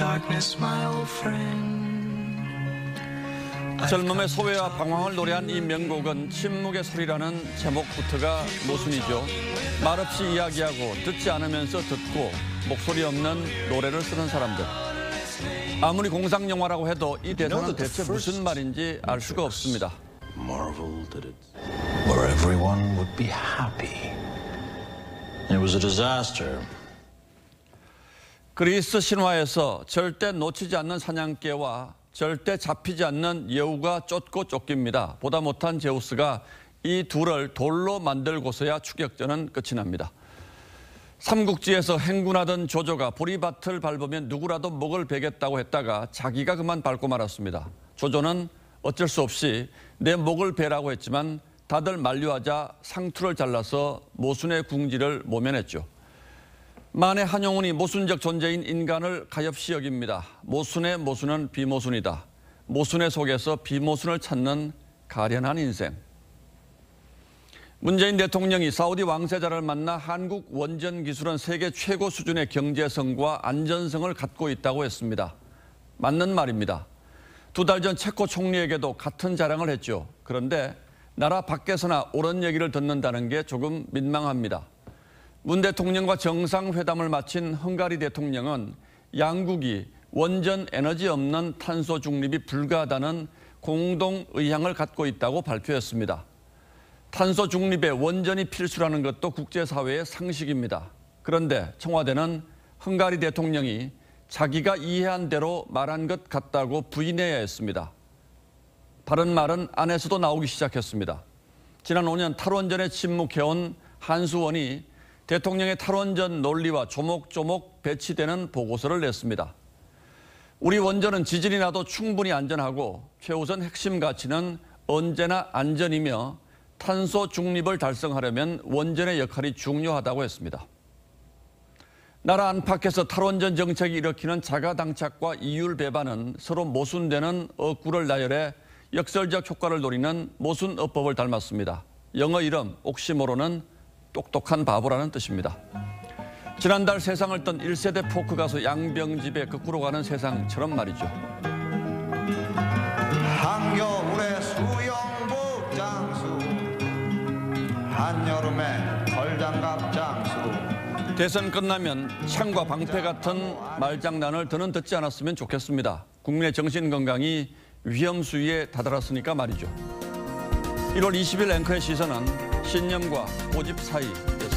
darkness, my old friend. 젊음의 소외와 방황을 노래한 이 명곡은 침묵의 소리라는 제목부터가 모순이죠. 말없이 이야기하고 듣지 않으면서 듣고 목소리 없는 노래를 쓰는 사람들. 아무리 공상 영화라고 해도 이 대사는 대체 무슨 말인지 알 수가 없습니다. Where everyone would be happy. It was a disaster. 그리스 신화에서 절대 놓치지 않는 사냥개와 절대 잡히지 않는 여우가 쫓고 쫓깁니다. 보다 못한 제우스가 이 둘을 돌로 만들고서야 추격전은 끝이 납니다. 삼국지에서 행군하던 조조가 보리밭을 밟으면 누구라도 목을 베겠다고 했다가 자기가 그만 밟고 말았습니다. 조조는 어쩔 수 없이 내 목을 베라고 했지만 다들 만류하자 상투를 잘라서 모순의 궁지를 모면했죠. 만의 한용운이 모순적 존재인 인간을 가엾이 여깁니다. 모순의 모순은 비모순이다. 모순의 속에서 비모순을 찾는 가련한 인생. 문재인 대통령이 사우디 왕세자를 만나 한국 원전 기술은 세계 최고 수준의 경제성과 안전성을 갖고 있다고 했습니다. 맞는 말입니다. 2달 전 체코 총리에게도 같은 자랑을 했죠. 그런데 나라 밖에서나 옳은 얘기를 듣는다는 게 조금 민망합니다. 문 대통령과 정상회담을 마친 헝가리 대통령은 양국이 원전 에너지 없는 탄소 중립이 불가하다는 공동 의향을 갖고 있다고 발표했습니다. 탄소 중립에 원전이 필수라는 것도 국제사회의 상식입니다. 그런데 청와대는 헝가리 대통령이 자기가 이해한 대로 말한 것 같다고 부인해야 했습니다. 바른 말은 안에서도 나오기 시작했습니다. 지난 5년 탈원전에 침묵해온 한수원이 대통령의 탈원전 논리와 조목조목 배치되는 보고서를 냈습니다. 우리 원전은 지진이 나도 충분히 안전하고 최우선 핵심 가치는 언제나 안전이며 탄소 중립을 달성하려면 원전의 역할이 중요하다고 했습니다. 나라 안팎에서 탈원전 정책이 일으키는 자가당착과 이율 배반은 서로 모순되는 어구를 나열해 역설적 효과를 노리는 모순어법을 닮았습니다. 영어 이름 옥시모로는 똑똑한 바보라는 뜻입니다. 지난달 세상을 떤 1세대 포크 가수 양병집의 거꾸로 가는 세상처럼 말이죠. 한겨울에 수영복 장수, 한여름에 털장갑 장수. 대선 끝나면 창과 방패 같은 말장난을 더는 듣지 않았으면 좋겠습니다. 국민의 정신건강이 위험 수위에 다다랐으니까 말이죠. 1월 20일 앵커의 시선은 신념과 고집 사이였습니다.